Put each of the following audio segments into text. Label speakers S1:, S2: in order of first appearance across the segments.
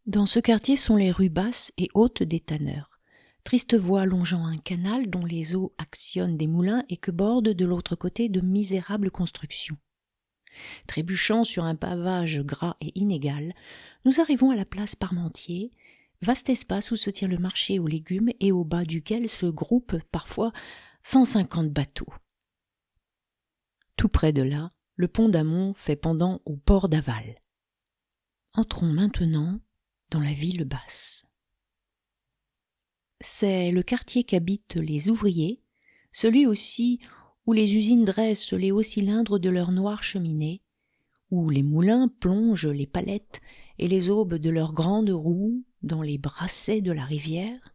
S1: Dans ce quartier sont les rues basses et hautes des tanneurs, tristes voies longeant un canal dont les eaux actionnent des moulins et que bordent de l'autre côté de misérables constructions. Trébuchant sur un pavage gras et inégal, nous arrivons à la place Parmentier, vaste espace où se tient le marché aux légumes et au bas duquel se groupent parfois 150 bateaux. Tout près de là, le pont d'Amont fait pendant au port d'Aval. Entrons maintenant dans la ville basse. C'est le quartier qu'habitent les ouvriers, celui aussi où les usines dressent les hauts cylindres de leurs noires cheminées, où les moulins plongent les palettes et les aubes de leurs grandes roues dans les brassées de la rivière.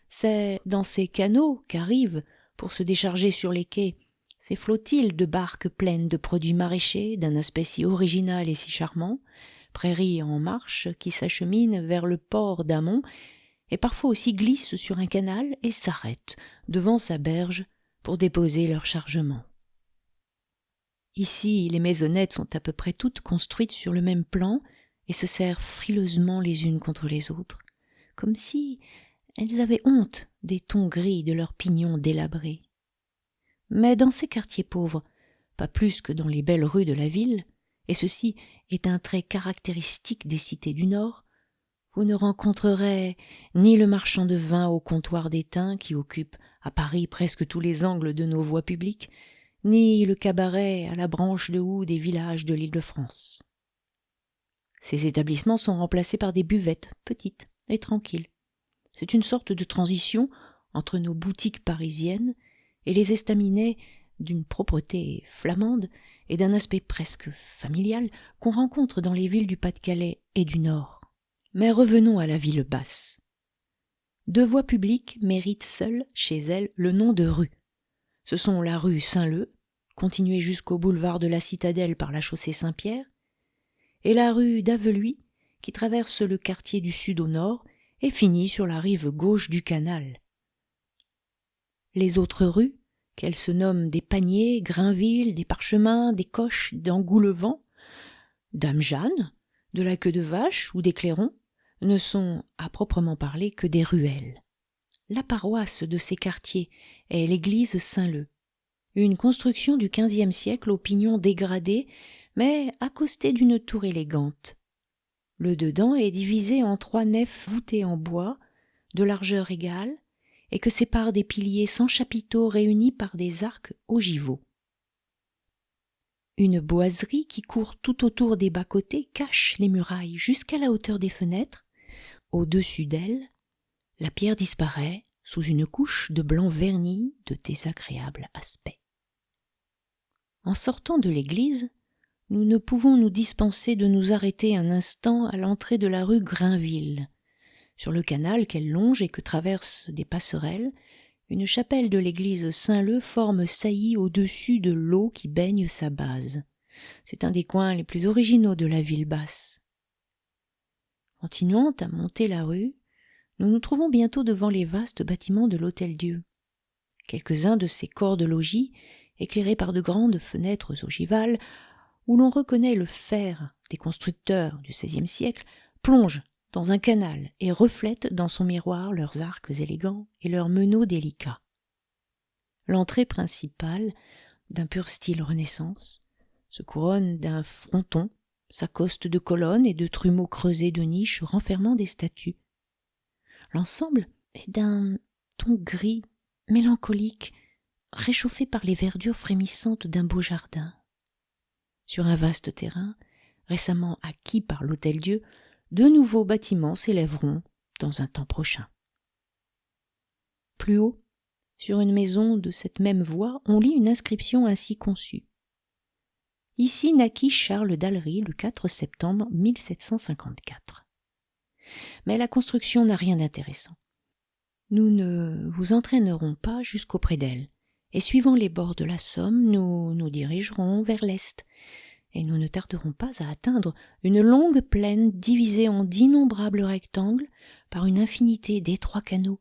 S1: C'est dans ces canaux qu'arrivent, pour se décharger sur les quais, ces flottilles de barques pleines de produits maraîchers d'un aspect si original et si charmant, prairies en marche qui s'acheminent vers le port d'Amont et parfois aussi glissent sur un canal et s'arrêtent devant sa berge pour déposer leur chargement. Ici, les maisonnettes sont à peu près toutes construites sur le même plan et se serrent frileusement les unes contre les autres, comme si elles avaient honte des tons gris de leurs pignons délabrés. Mais dans ces quartiers pauvres, pas plus que dans les belles rues de la ville, et ceci est un trait caractéristique des cités du Nord, vous ne rencontrerez ni le marchand de vin au comptoir d'étain qui occupe à Paris presque tous les angles de nos voies publiques, ni le cabaret à la branche de houx des villages de l'Île-de-France. Ces établissements sont remplacés par des buvettes petites et tranquilles. C'est une sorte de transition entre nos boutiques parisiennes et les estaminets d'une propreté flamande et d'un aspect presque familial qu'on rencontre dans les villes du Pas-de-Calais et du Nord. Mais revenons à la ville basse. Deux voies publiques méritent seules, chez elles, le nom de rue. Ce sont la rue Saint-Leu, continuée jusqu'au boulevard de la Citadelle par la chaussée Saint-Pierre, et la rue d'Aveluy, qui traverse le quartier du sud au nord et finit sur la rive gauche du canal. Les autres rues, qu'elles se nomment des Paniers, Grainville, des Parchemins, des Coches, d'Engoulevent, Dame Jeanne, de la Queue de Vache ou des Clairons, ne sont, à proprement parler, que des ruelles. La paroisse de ces quartiers est l'église Saint-Leu, une construction du XVe siècle aux pignons dégradés, mais accostée d'une tour élégante. Le dedans est divisé en 3 nefs voûtées en bois, de largeur égale, et que séparent des piliers sans chapiteaux réunis par des arcs ogiveaux. Une boiserie qui court tout autour des bas-côtés cache les murailles jusqu'à la hauteur des fenêtres. Au-dessus d'elle, la pierre disparaît sous une couche de blanc verni de désagréable aspect. En sortant de l'église, nous ne pouvons nous dispenser de nous arrêter un instant à l'entrée de la rue Grainville. Sur le canal qu'elle longe et que traversent des passerelles, une chapelle de l'église Saint-Leu forme saillie au-dessus de l'eau qui baigne sa base. C'est un des coins les plus originaux de la ville basse. Continuant à monter la rue, nous nous trouvons bientôt devant les vastes bâtiments de l'Hôtel-Dieu. Quelques-uns de ces corps de logis, éclairés par de grandes fenêtres ogivales, où l'on reconnaît le fer des constructeurs du XVIe siècle, plongent dans un canal et reflètent dans son miroir leurs arcs élégants et leurs meneaux délicats. L'entrée principale, d'un pur style Renaissance, se couronne d'un fronton, s'accoste de colonnes et de trumeaux creusés de niches renfermant des statues. L'ensemble est d'un ton gris, mélancolique, réchauffé par les verdures frémissantes d'un beau jardin. Sur un vaste terrain, récemment acquis par l'Hôtel-Dieu, de nouveaux bâtiments s'élèveront dans un temps prochain. Plus haut, sur une maison de cette même voie, on lit une inscription ainsi conçue. Ici naquit Charles d'Allery le 4 septembre 1754. Mais la construction n'a rien d'intéressant. Nous ne vous entraînerons pas jusqu'auprès d'elle, et suivant les bords de la Somme, nous nous dirigerons vers l'est, et nous ne tarderons pas à atteindre une longue plaine divisée en d'innombrables rectangles par une infinité d'étroits canaux.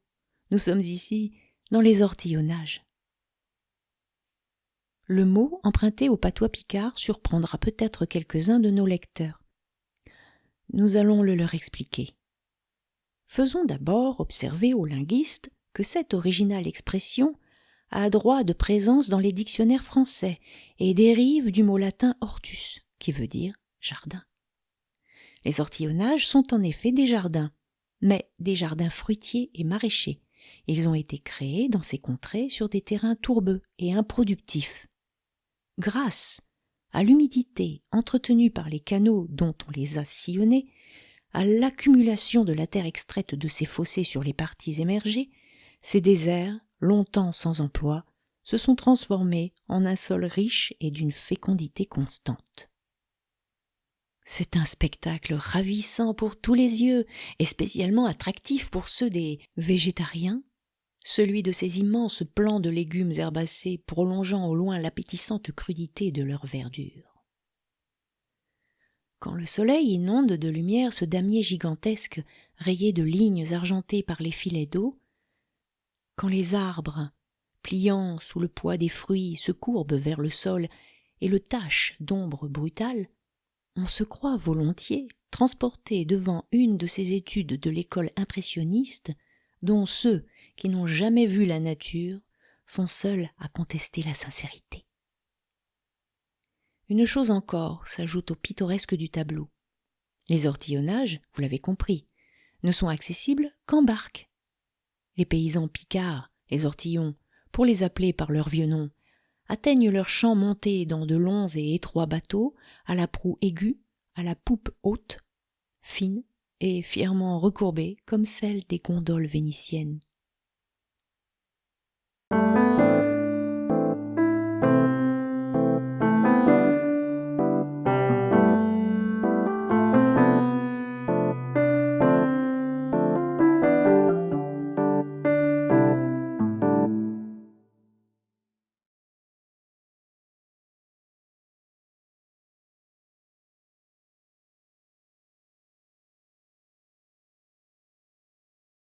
S1: Nous sommes ici dans les ortillonnages. Le mot emprunté au patois picard surprendra peut-être quelques-uns de nos lecteurs. Nous allons le leur expliquer. Faisons d'abord observer aux linguistes que cette originale expression a droit de présence dans les dictionnaires français et dérive du mot latin hortus, qui veut dire jardin. Les ortillonnages sont en effet des jardins, mais des jardins fruitiers et maraîchers. Ils ont été créés dans ces contrées sur des terrains tourbeux et improductifs. Grâce à l'humidité entretenue par les canaux dont on les a sillonnés, à l'accumulation de la terre extraite de ces fossés sur les parties émergées, ces déserts, longtemps sans emploi, se sont transformés en un sol riche et d'une fécondité constante. C'est un spectacle ravissant pour tous les yeux et spécialement attractif pour ceux des végétariens, celui de ces immenses plants de légumes herbacés prolongeant au loin l'appétissante crudité de leur verdure. Quand le soleil inonde de lumière ce damier gigantesque rayé de lignes argentées par les filets d'eau, quand les arbres, pliant sous le poids des fruits, se courbent vers le sol et le tachent d'ombre brutale, on se croit volontiers transporté devant une de ces études de l'école impressionniste dont ceux qui n'ont jamais vu la nature sont seuls à contester la sincérité. Une chose encore s'ajoute au pittoresque du tableau. Les ortillonnages, vous l'avez compris, ne sont accessibles qu'en barque. Les paysans picards, les ortillons, pour les appeler par leur vieux nom, atteignent leurs champs montés dans de longs et étroits bateaux, à la proue aiguë, à la poupe haute, fine et fièrement recourbée comme celle des gondoles vénitiennes.